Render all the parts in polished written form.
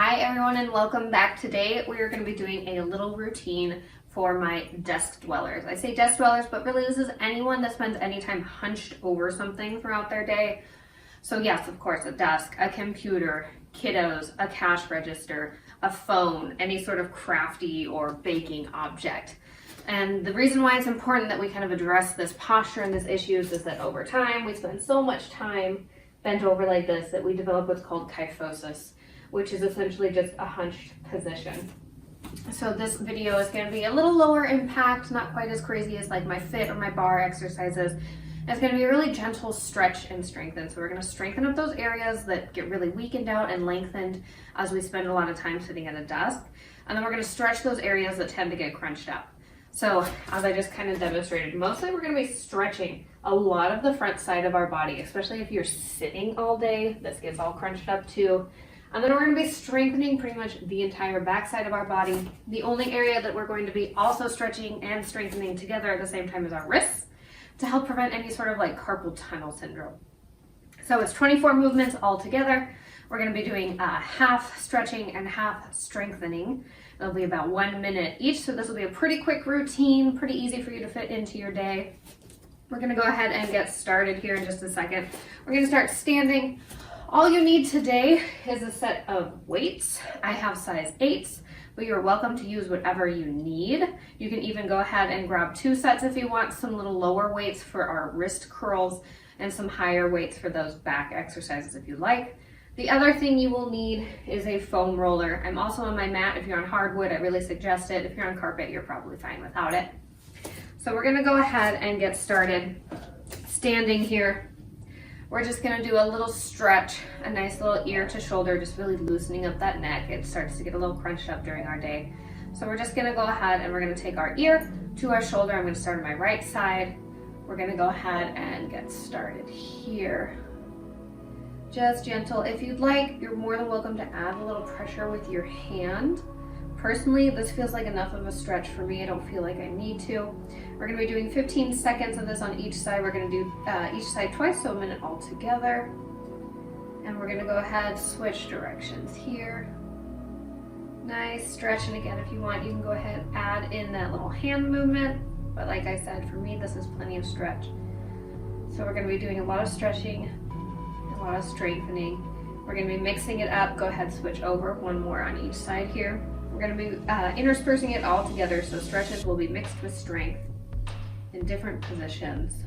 Hi everyone and welcome back. Today we are going to be doing a little routine for my desk dwellers. I say desk dwellers, but really this is anyone that spends any time hunched over something throughout their day. So yes, of course, a desk, a computer, kiddos, a cash register, a phone, any sort of crafty or baking object. And the reason why it's important that we kind of address this posture and this issues is that over time we spend so much time bent over like this that we develop what's called kyphosis, which is essentially just a hunched position. So this video is going to be a little lower impact, not quite as crazy as like my fit or my bar exercises. It's going to be a really gentle stretch and strengthen. So we're going to strengthen up those areas that get really weakened out and lengthened as we spend a lot of time sitting at a desk. And then we're going to stretch those areas that tend to get crunched up. So as I just kind of demonstrated, mostly we're going to be stretching a lot of the front side of our body, especially if you're sitting all day. This gets all crunched up too. And then we're going to be strengthening pretty much the entire back side of our body. The only area that we're going to be also stretching and strengthening together at the same time is our wrists to help prevent any sort of like carpal tunnel syndrome. So it's 24 movements all together. We're going to be doing half stretching and half strengthening. It'll be about 1 minute each. So this will be a pretty quick routine, pretty easy for you to fit into your day. We're going to go ahead and get started here in just a second. We're going to start standing. All you need today is a set of weights. I have size 8s, but you're welcome to use whatever you need. You can even go ahead and grab 2 sets if you want, some little lower weights for our wrist curls and some higher weights for those back exercises if you like. The other thing you will need is a foam roller. I'm also on my mat. If you're on hardwood, I really suggest it. If you're on carpet, you're probably fine without it. So we're gonna go ahead and get started. Standing here, we're just gonna do a little stretch, a nice little ear to shoulder, just really loosening up that neck. It starts to get a little crunched up during our day. So we're just gonna go ahead and we're gonna take our ear to our shoulder. I'm gonna start on my right side. We're gonna go ahead and get started here. Just gentle. If you'd like, you're more than welcome to add a little pressure with your hand. Personally, this feels like enough of a stretch for me. I don't feel like I need to. We're gonna be doing 15 seconds of this on each side. We're gonna do each side twice, so a minute all together. And we're gonna go ahead, switch directions here. Nice stretch, and again, if you want, you can go ahead and add in that little hand movement. But like I said, for me, this is plenty of stretch. So we're gonna be doing a lot of stretching, a lot of strengthening. We're gonna be mixing it up. Go ahead, switch over, one more on each side here. We're going to be interspersing it all together, so stretches will be mixed with strength in different positions.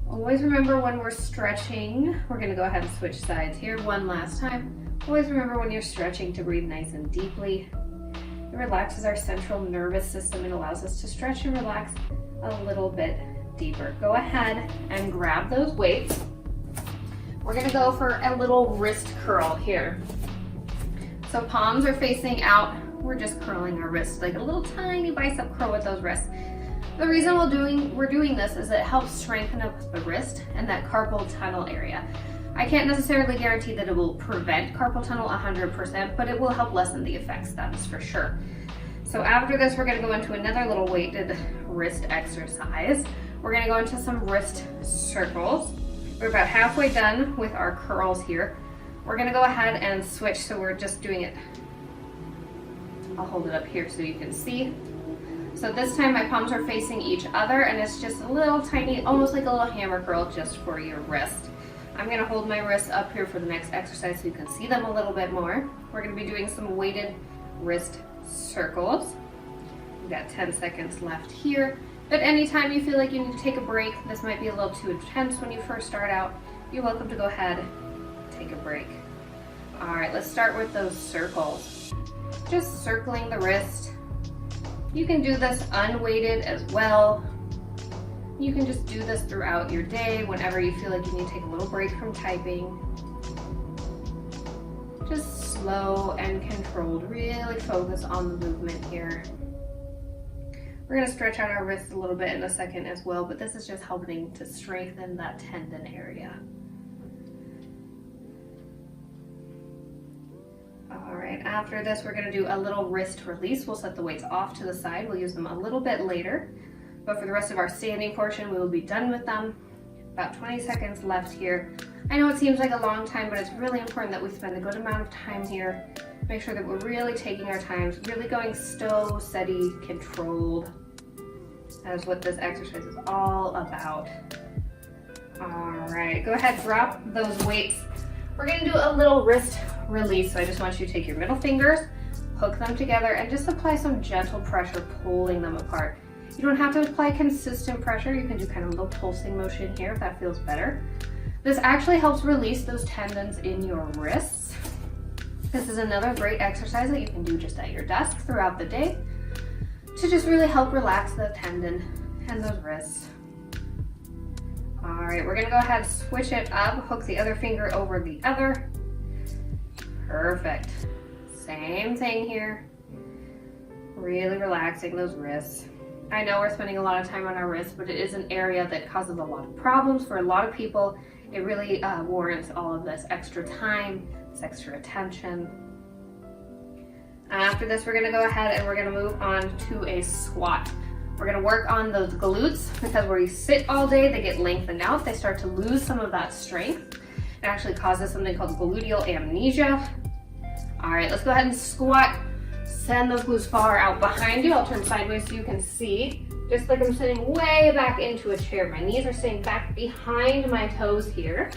Always remember when we're stretching, we're going to go ahead and switch sides here one last time. Always remember when you're stretching to breathe nice and deeply. It relaxes our central nervous system and allows us to stretch and relax a little bit deeper. Go ahead and grab those weights. We're going to go for a little wrist curl here. So palms are facing out. We're just curling our wrists, like a little tiny bicep curl with those wrists. The reason we're doing this is it helps strengthen up the wrist and that carpal tunnel area. I can't necessarily guarantee that it will prevent carpal tunnel 100%, but it will help lessen the effects, that is for sure. So after this, we're gonna go into another little weighted wrist exercise. We're gonna go into some wrist circles. We're about halfway done with our curls here. We're gonna go ahead and switch, so we're just doing it. I'll hold it up here so you can see. So this time my palms are facing each other and it's just a little tiny, almost like a little hammer curl just for your wrist. I'm gonna hold my wrists up here for the next exercise so you can see them a little bit more. We're gonna be doing some weighted wrist circles. We've got 10 seconds left here. But anytime you feel like you need to take a break, this might be a little too intense when you first start out, you're welcome to go ahead, take a break. All right, let's start with those circles. Just circling the wrist. You can do this unweighted as well. You can just do this throughout your day whenever you feel like you need to take a little break from typing. Just slow and controlled, really focus on the movement here. We're gonna stretch out our wrists a little bit in a second as well, but this is just helping to strengthen that tendon area. All right, after this, we're gonna do a little wrist release. We'll set the weights off to the side. We'll use them a little bit later, but for the rest of our standing portion, we will be done with them. About 20 seconds left here. I know it seems like a long time, but it's really important that we spend a good amount of time here. Make sure that we're really taking our time, really going slow, steady, controlled. That is what this exercise is all about. All right, go ahead, drop those weights. We're gonna do a little wrist release. So I just want you to take your middle fingers, hook them together, and just apply some gentle pressure, pulling them apart. You don't have to apply consistent pressure. You can do kind of a little pulsing motion here if that feels better. This actually helps release those tendons in your wrists. This is another great exercise that you can do just at your desk throughout the day to just really help relax the tendon and those wrists. All right, we're gonna go ahead, switch it up, hook the other finger over the other. Perfect. Same thing here. Really relaxing those wrists. I know we're spending a lot of time on our wrists, but it is an area that causes a lot of problems for a lot of people. It really warrants all of this extra time, this extra attention. After this, we're gonna go ahead and we're gonna move on to a squat. We're gonna work on those glutes because where you sit all day, they get lengthened out. They start to lose some of that strength. It actually causes something called gluteal amnesia. All right, let's go ahead and squat. Send those glutes far out behind you. I'll turn sideways so you can see. Just like I'm sitting way back into a chair. My knees are staying back behind my toes here.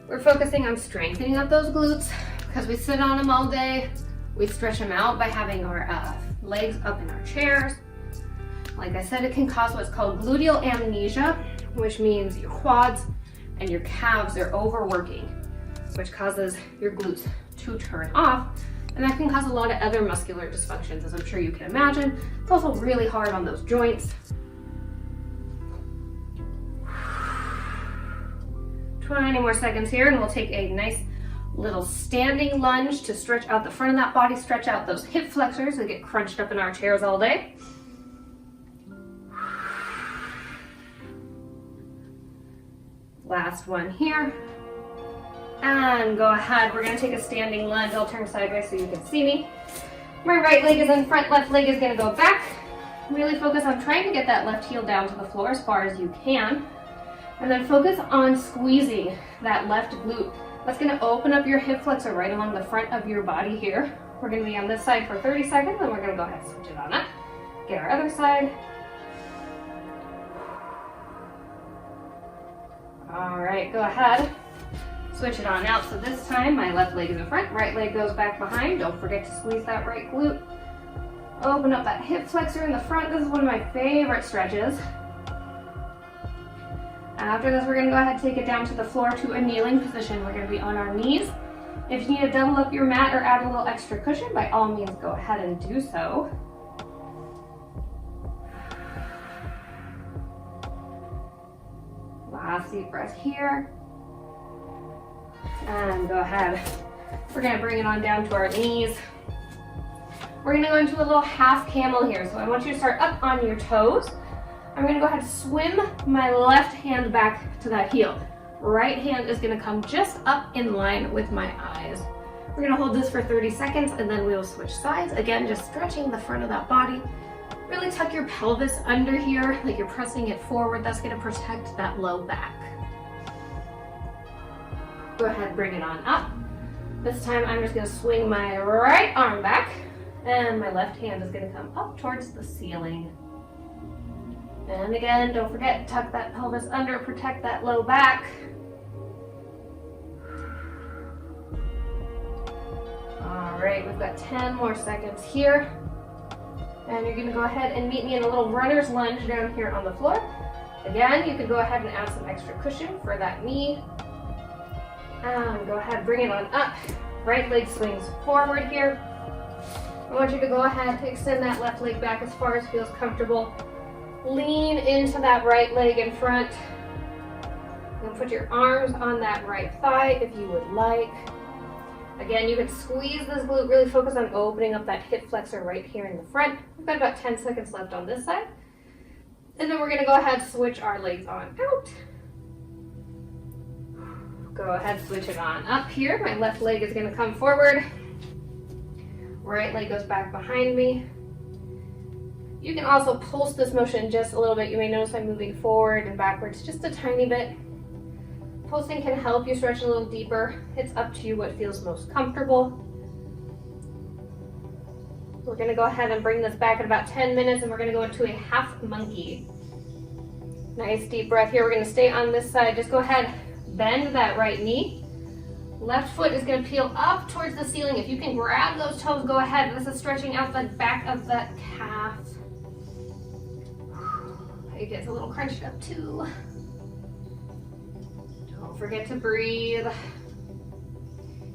We're focusing on strengthening up those glutes because we sit on them all day. We stretch them out by having our legs up in our chairs. Like I said, it can cause what's called gluteal amnesia, which means your quads and your calves are overworking, which causes your glutes to turn off. And that can cause a lot of other muscular dysfunctions, as I'm sure you can imagine. It's also really hard on those joints. 20 more seconds here, and we'll take a nice little standing lunge to stretch out the front of that body, stretch out those hip flexors that get crunched up in our chairs all day. Last one here. And go ahead, we're gonna take a standing lunge. I'll turn sideways so you can see me. My right leg is in front, left leg is gonna go back. Really focus on trying to get that left heel down to the floor as far as you can. And then focus on squeezing that left glute. That's gonna open up your hip flexor right along the front of your body here. We're gonna be on this side for 30 seconds, and we're gonna go ahead and switch it on up. Get our other side. All right, go ahead. Switch it on out. So this time my left leg is in front, right leg goes back behind. Don't forget to squeeze that right glute. Open up that hip flexor in the front. This is one of my favorite stretches. After this, we're gonna go ahead and take it down to the floor to a kneeling position. We're gonna be on our knees. If you need to double up your mat or add a little extra cushion, by all means, go ahead and do so. Last deep breath here. And go ahead. We're gonna bring it on down to our knees. We're gonna go into a little half camel here. So I want you to start up on your toes. I'm gonna go ahead and swim my left hand back to that heel. Right hand is gonna come just up in line with my eyes. We're gonna hold this for 30 seconds and then we will switch sides. Again, just stretching the front of that body. Really tuck your pelvis under here, like you're pressing it forward. That's gonna protect that low back. Go ahead, bring it on up. This time I'm just gonna swing my right arm back and my left hand is gonna come up towards the ceiling. And again, don't forget, tuck that pelvis under, protect that low back. All right, we've got 10 more seconds here. And you're gonna go ahead and meet me in a little runner's lunge down here on the floor. Again, you could go ahead and add some extra cushion for that knee. And go ahead, bring it on up. Right leg swings forward here. I want you to go ahead and extend that left leg back as far as feels comfortable. Lean into that right leg in front. And put your arms on that right thigh if you would like. Again, you can squeeze this glute, really focus on opening up that hip flexor right here in the front. We've got about 10 seconds left on this side. And then we're gonna go ahead and switch our legs on out. Go ahead, switch it on up here. My left leg is gonna come forward. Right leg goes back behind me. You can also pulse this motion just a little bit. You may notice I'm moving forward and backwards just a tiny bit. Pulsing can help you stretch a little deeper. It's up to you what feels most comfortable. We're gonna go ahead and bring this back in about 10 minutes and we're gonna go into a half monkey. Nice deep breath here. We're gonna stay on this side. Just go ahead, bend that right knee. Left foot is gonna peel up towards the ceiling. If you can grab those toes, go ahead. This is stretching out the back of the calf. It gets a little crunched up too. Don't forget to breathe.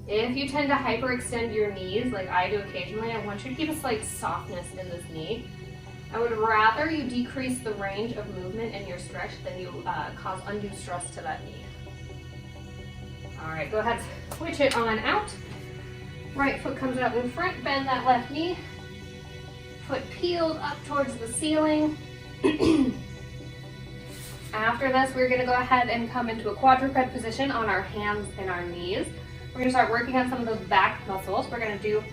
If you tend to hyperextend your knees, like I do occasionally, I want you to keep a slight softness in this knee. I would rather you decrease the range of movement in your stretch than you cause undue stress to that knee. All right, go ahead, switch it on out. Right foot comes out in front, bend that left knee. Foot peeled up towards the ceiling. After this, we're gonna go ahead and come into a quadruped position on our hands and our knees. We're gonna start working on some of those back muscles. We're gonna do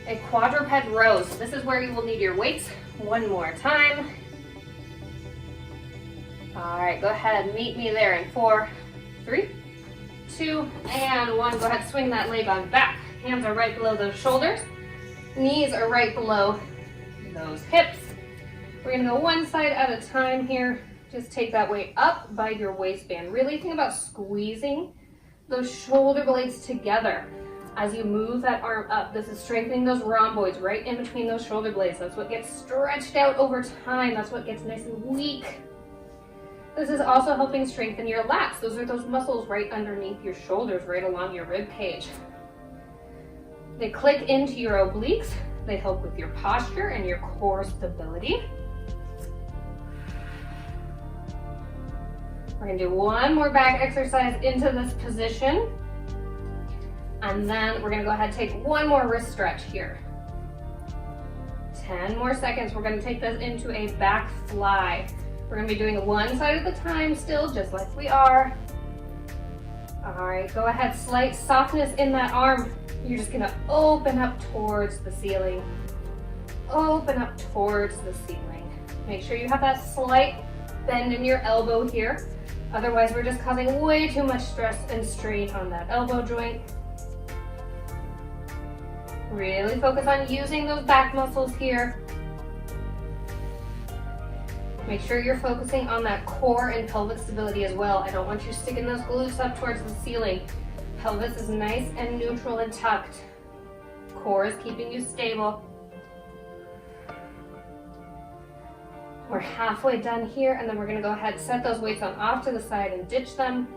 a quadruped row. So this is where you will need your weights. One more time. All right, go ahead, meet me there in 4, 3, 2, and 1. Go ahead, swing that leg on back. Hands are right below those shoulders. Knees are right below those hips. We're gonna go one side at a time here. Just take that weight up by your waistband. Really think about squeezing those shoulder blades together as you move that arm up. This is strengthening those rhomboids right in between those shoulder blades. That's what gets stretched out over time. That's what gets nice and weak. This is also helping strengthen your lats. Those are those muscles right underneath your shoulders, right along your rib cage. They click into your obliques. They help with your posture and your core stability. We're gonna do one more back exercise into this position. And then we're gonna go ahead and take one more wrist stretch here. 10 more seconds. We're gonna take this into a back fly. We're gonna be doing one side at a time still, just like we are. All right, go ahead, slight softness in that arm. You're just gonna open up towards the ceiling. Open up towards the ceiling. Make sure you have that slight bend in your elbow here. Otherwise, we're just causing way too much stress and strain on that elbow joint. Really focus on using those back muscles here. Make sure you're focusing on that core and pelvic stability as well. I don't want you sticking those glutes up towards the ceiling. Pelvis is nice and neutral and tucked. Core is keeping you stable. We're halfway done here, and then we're gonna go ahead, set those weights on off to the side and ditch them.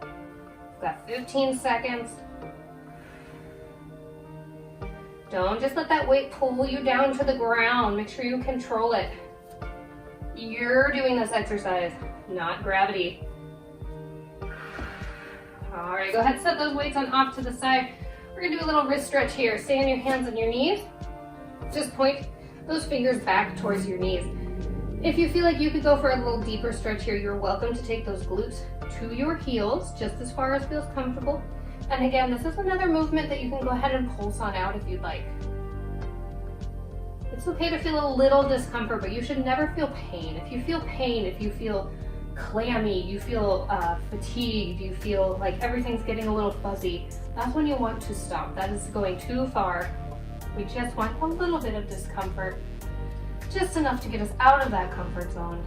We've got 15 seconds. Don't just let that weight pull you down to the ground. Make sure you control it. You're doing this exercise, not gravity. All right, go ahead, set those weights on off to the side. We're gonna do a little wrist stretch here. Stay on your hands and your knees. Just point those fingers back towards your knees. If you feel like you could go for a little deeper stretch here, you're welcome to take those glutes to your heels, just as far as feels comfortable. And again, this is another movement that you can go ahead and pulse on out if you'd like. It's okay to feel a little discomfort, but you should never feel pain. If you feel pain, if you feel clammy, you feel fatigued, you feel like everything's getting a little fuzzy, that's when you want to stop. That is going too far. We just want a little bit of discomfort, just enough to get us out of that comfort zone.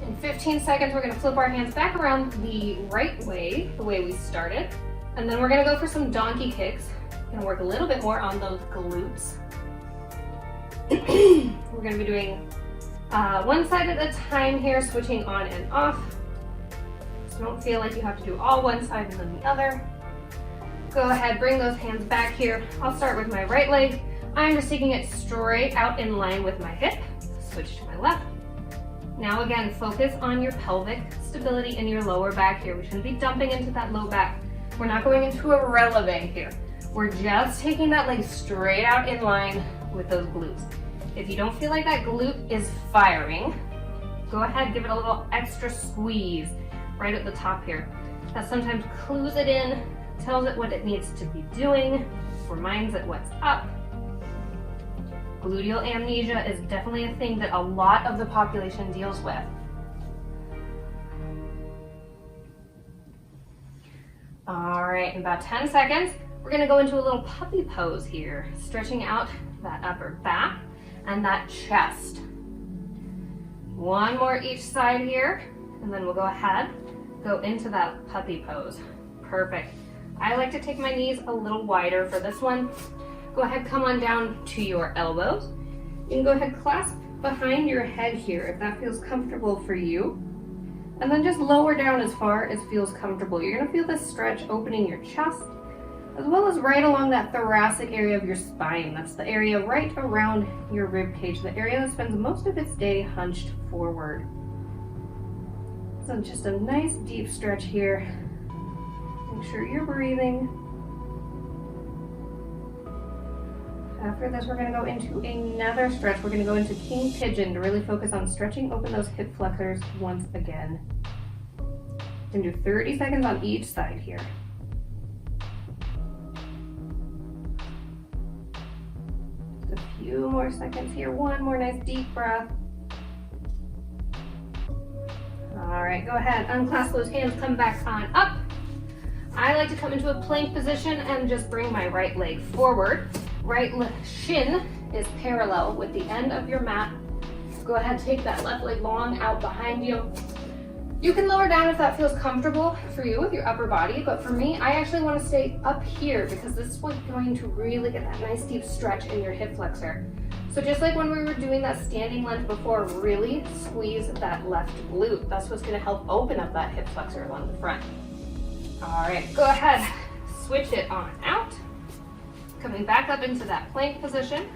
In 15 seconds, we're gonna flip our hands back around the right way, the way we started. And then we're gonna go for some donkey kicks. Gonna work a little bit more on those glutes. We're gonna be doing one side at a time here, switching on and off. So don't feel like you have to do all one side and then the other. Go ahead, bring those hands back here. I'll start with my right leg. I'm just taking it straight out in line with my hip. Switch to my left. Now again, focus on your pelvic stability in your lower back here. We shouldn't be dumping into that low back. We're not going into a releve here. We're just taking that leg straight out in line with those glutes. If you don't feel like that glute is firing, go ahead, give it a little extra squeeze right at the top here. That sometimes clues it in, tells it what it needs to be doing. reminds it what's up. Gluteal amnesia is definitely a thing that a lot of the population deals with. All right, in about 10 seconds, we're gonna go into a little puppy pose here, stretching out that upper back and that chest. One more each side here, and then we'll go ahead, go into that puppy pose. Perfect. I like to take my knees a little wider for this one. Go ahead, come on down to your elbows. You can go ahead, clasp behind your head here if that feels comfortable for you. And then just lower down as far as feels comfortable. You're gonna feel this stretch opening your chest, as well as right along that thoracic area of your spine. That's the area right around your rib cage, the area that spends most of its day hunched forward. So just a nice deep stretch here. Make sure you're breathing. After this, we're gonna go into another stretch. We're gonna go into king pigeon to really focus on stretching open those hip flexors once again. We're gonna do 30 seconds on each side here. Just a few more seconds here. One more nice deep breath. All right, go ahead, unclasp those hands, come back on up. I like to come into a plank position and just bring my right leg forward. Right shin is parallel with the end of your mat. Go ahead, take that left leg long out behind you. You can lower down if that feels comfortable for you with your upper body, but for me, I actually want to stay up here because this is what's going to really get that nice deep stretch in your hip flexor. So just like when we were doing that standing lunge before, really squeeze that left glute. That's what's going to help open up that hip flexor along the front. All right, go ahead, switch it on out. Coming back up into that plank position,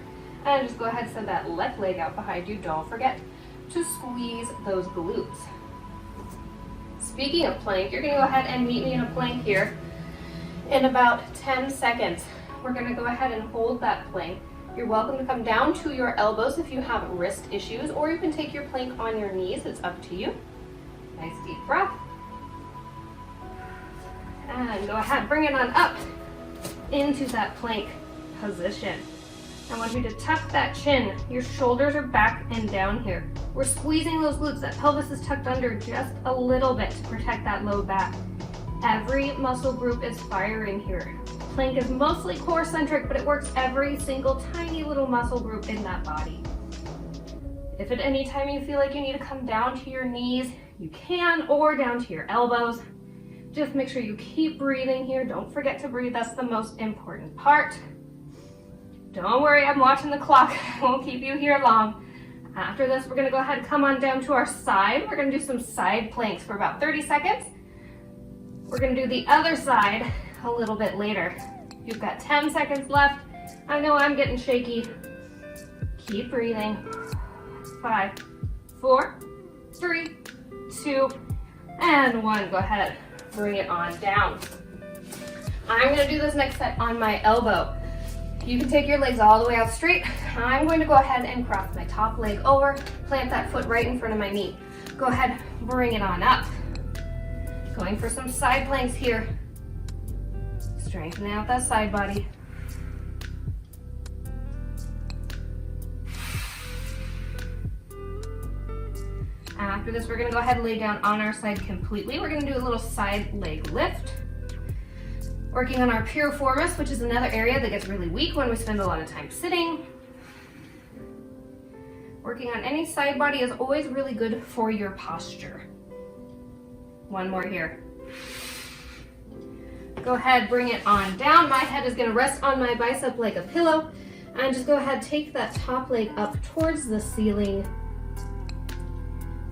and just go ahead and send that left leg out behind you. Don't forget to squeeze those glutes. Speaking of plank, you're gonna go ahead and meet me in a plank here in about 10 seconds. We're gonna go ahead and hold that plank. You're welcome to come down to your elbows if you have wrist issues, or you can take your plank on your knees. It's up to you. Nice deep breath. And go ahead, bring it on up into that plank position. I want you to tuck that chin. Your shoulders are back and down here. We're squeezing those glutes. That pelvis is tucked under just a little bit to protect that low back. Every muscle group is firing here. Plank is mostly core centric, but it works every single tiny little muscle group in that body. If at any time you feel like you need to come down to your knees, you can, or down to your elbows. Just make sure you keep breathing here. Don't forget to breathe. That's the most important part. Don't worry, I'm watching the clock. I won't keep you here long. After this, we're gonna go ahead and come on down to our side. We're gonna do some side planks for about 30 seconds. We're gonna do the other side a little bit later. You've got 10 seconds left. I know I'm getting shaky. Keep breathing. 5, 4, 3, 2, and 1. Go ahead. Bring it on down. I'm gonna do this next set on my elbow. You can take your legs all the way out straight. I'm going to go ahead and cross my top leg over, plant that foot right in front of my knee. Go ahead, bring it on up. Going for some side planks here. Strengthening out that side body. After this, we're gonna go ahead and lay down on our side completely. We're gonna do a little side leg lift. Working on our piriformis, which is another area that gets really weak when we spend a lot of time sitting. Working on any side body is always really good for your posture. One more here. Go ahead, bring it on down. My head is gonna rest on my bicep like a pillow. And just go ahead, take that top leg up towards the ceiling.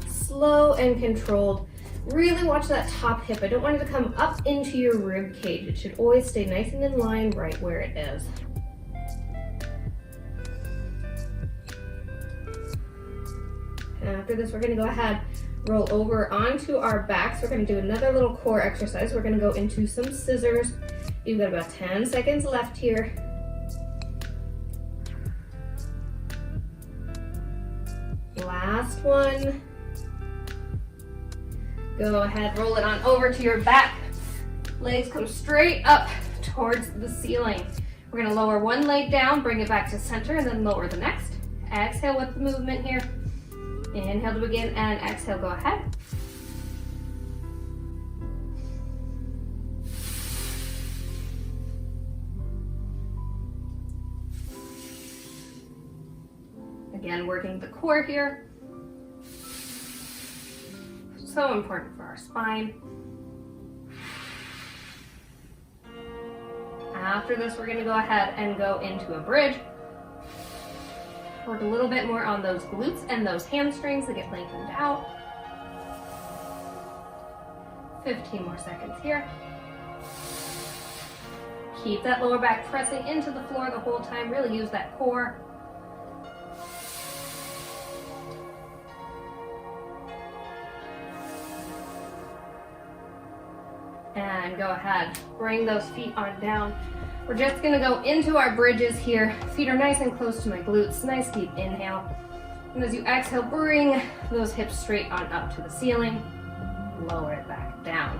Slow and controlled. Really watch that top hip. I don't want it to come up into your rib cage. It should always stay nice and in line right where it is. And after this, we're gonna go ahead, roll over onto our backs. We're gonna do another little core exercise. We're gonna go into some scissors. You've got about 10 seconds left here. Last one. Go ahead, roll it on over to your back. Legs come straight up towards the ceiling. We're gonna lower one leg down, bring it back to center, and then lower the next. Exhale with the movement here. Inhale to begin, and exhale, go ahead. Again, working the core here. So important for our spine. After this, we're gonna go ahead and go into a bridge. Work a little bit more on those glutes and those hamstrings to get lengthened out. 15 more seconds here. Keep that lower back pressing into the floor the whole time. Really use that core. And go ahead, bring those feet on down. We're just gonna go into our bridges here. Feet are nice and close to my glutes. Nice deep inhale. And as you exhale, bring those hips straight on up to the ceiling. Lower it back down.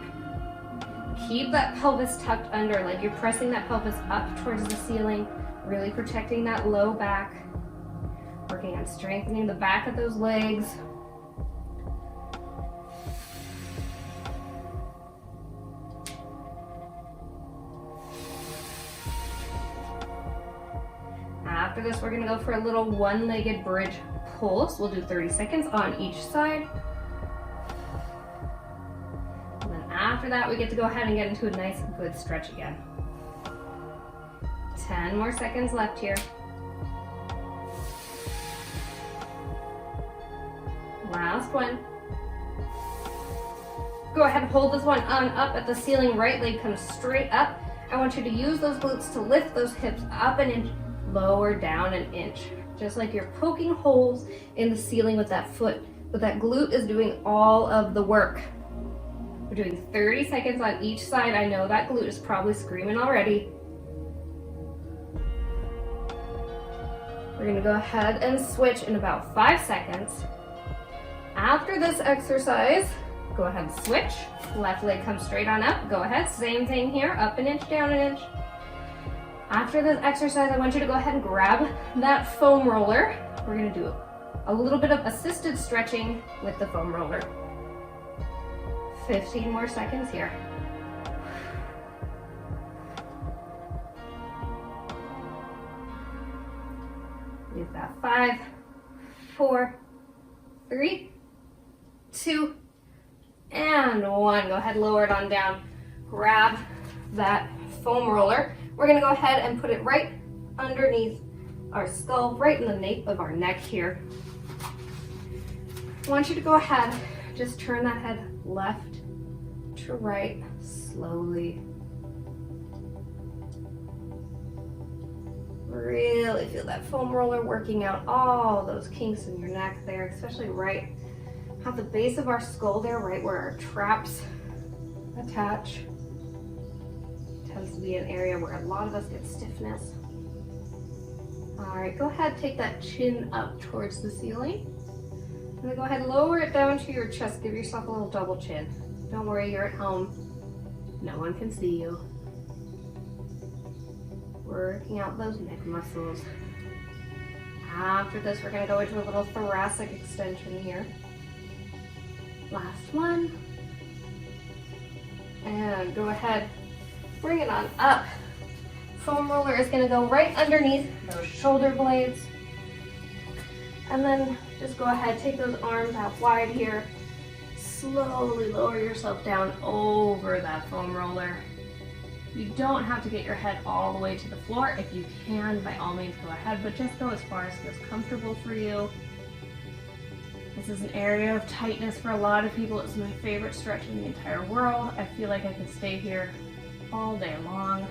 Keep that pelvis tucked under, like you're pressing that pelvis up towards the ceiling, really protecting that low back. Working on strengthening the back of those legs. After this, we're gonna go for a little one-legged bridge pulse. We'll do 30 seconds on each side. And then after that, we get to go ahead and get into a nice, good stretch again. 10 more seconds left here. Last one. Go ahead and hold this one on up at the ceiling. Right leg comes straight up. I want you to use those glutes to lift those hips up an inch, lower down an inch. Just like you're poking holes in the ceiling with that foot, but that glute is doing all of the work. We're doing 30 seconds on each side. I know that glute is probably screaming already. We're gonna go ahead and switch in about 5 seconds. After this exercise, go ahead and switch. Left leg comes straight on up. Go ahead, same thing here, up an inch, down an inch. After this exercise, I want you to go ahead and grab that foam roller. We're gonna do a little bit of assisted stretching with the foam roller. 15 more seconds here. We've got 5, 4, 3, 2, and 1. Go ahead, lower it on down. Grab that foam roller. We're gonna go ahead and put it right underneath our skull, right in the nape of our neck here. I want you to go ahead, just turn that head left to right slowly. Really feel that foam roller working out all those kinks in your neck there, especially right at the base of our skull there, right where our traps attach. Tends to be an area where a lot of us get stiffness. All right, go ahead, take that chin up towards the ceiling. And then go ahead, lower it down to your chest. Give yourself a little double chin. Don't worry, you're at home. No one can see you. Working out those neck muscles. After this, we're gonna go into a little thoracic extension here. Last one. And go ahead, bring it on up. Foam roller is gonna go right underneath those shoulder blades. And then just go ahead, take those arms out wide here. Slowly lower yourself down over that foam roller. You don't have to get your head all the way to the floor. If you can, by all means, go ahead, but just go as far as feels comfortable for you. This is an area of tightness for a lot of people. It's my favorite stretch in the entire world. I feel like I could stay here all day long.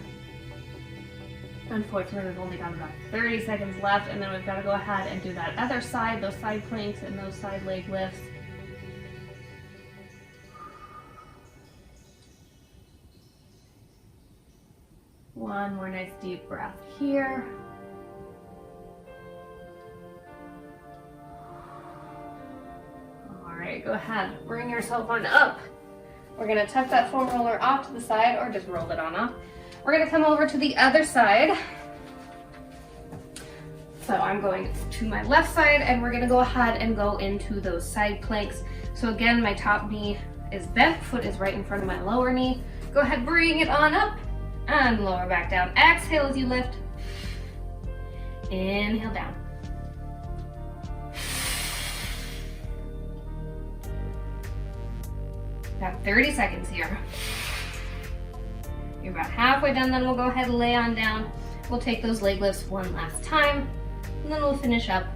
Unfortunately, we've only got about 30 seconds left, and then we've got to go ahead and do that other side, those side planks and those side leg lifts. One more nice deep breath here. All right, go ahead, bring yourself on up. We're gonna tuck that foam roller off to the side or just roll it on up. We're gonna come over to the other side. So I'm going to my left side and we're gonna go ahead and go into those side planks. So again, my top knee is bent, foot is right in front of my lower knee. Go ahead, bring it on up and lower back down. Exhale as you lift. Inhale down. Got 30 seconds here. You're about halfway done, then we'll go ahead and lay on down. We'll take those leg lifts one last time, and then we'll finish up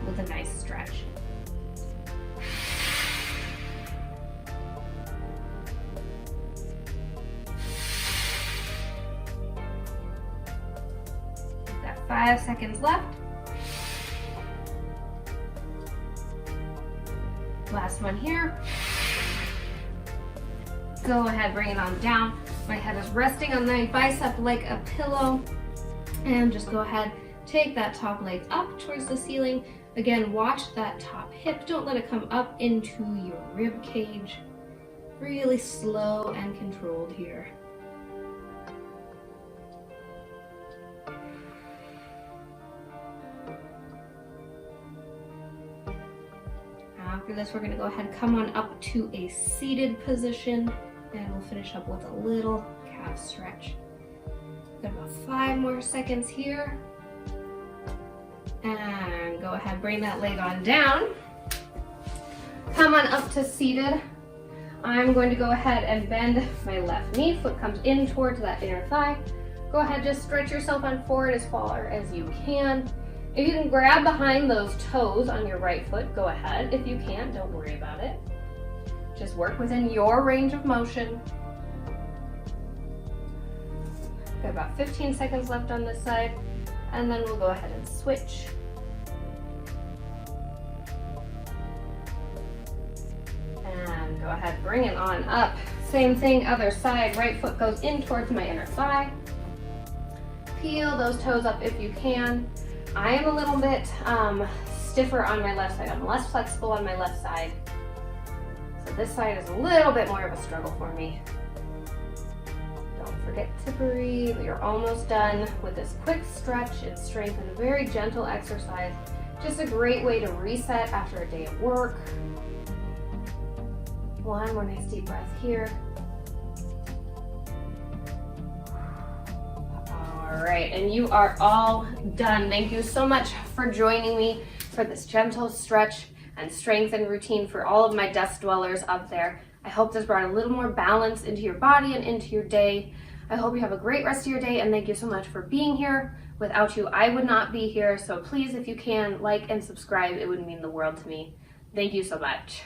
with a nice stretch. Got 5 seconds left. Last one here. Go ahead, bring it on down. My head is resting on my bicep like a pillow. And just go ahead, take that top leg up towards the ceiling. Again, watch that top hip. Don't let it come up into your rib cage. Really slow and controlled here. After this, we're going to go ahead and come on up to a seated position, and we'll finish up with a little calf stretch. Got about 5 more seconds here. And go ahead, bring that leg on down. Come on up to seated. I'm going to go ahead and bend my left knee. Foot comes in towards that inner thigh. Go ahead, just stretch yourself on forward as far as you can. If you can grab behind those toes on your right foot, go ahead. If you can't, don't worry about it. Just work within your range of motion. Got about 15 seconds left on this side, and then we'll go ahead and switch. And go ahead, bring it on up. Same thing, other side. Right foot goes in towards my inner thigh. Peel those toes up if you can. I am a little bit stiffer on my left side. I'm less flexible on my left side. So this side is a little bit more of a struggle for me. Don't forget to breathe. You're almost done with this quick stretch and strength and a very gentle exercise. Just a great way to reset after a day of work. One more nice deep breath here. All right, and you are all done. Thank you so much for joining me for this gentle stretch and strength and routine for all of my desk dwellers up there. I hope this brought a little more balance into your body and into your day. I hope you have a great rest of your day, and thank you so much for being here. Without you, I would not be here. So please, if you can, like and subscribe. It would mean the world to me. Thank you so much.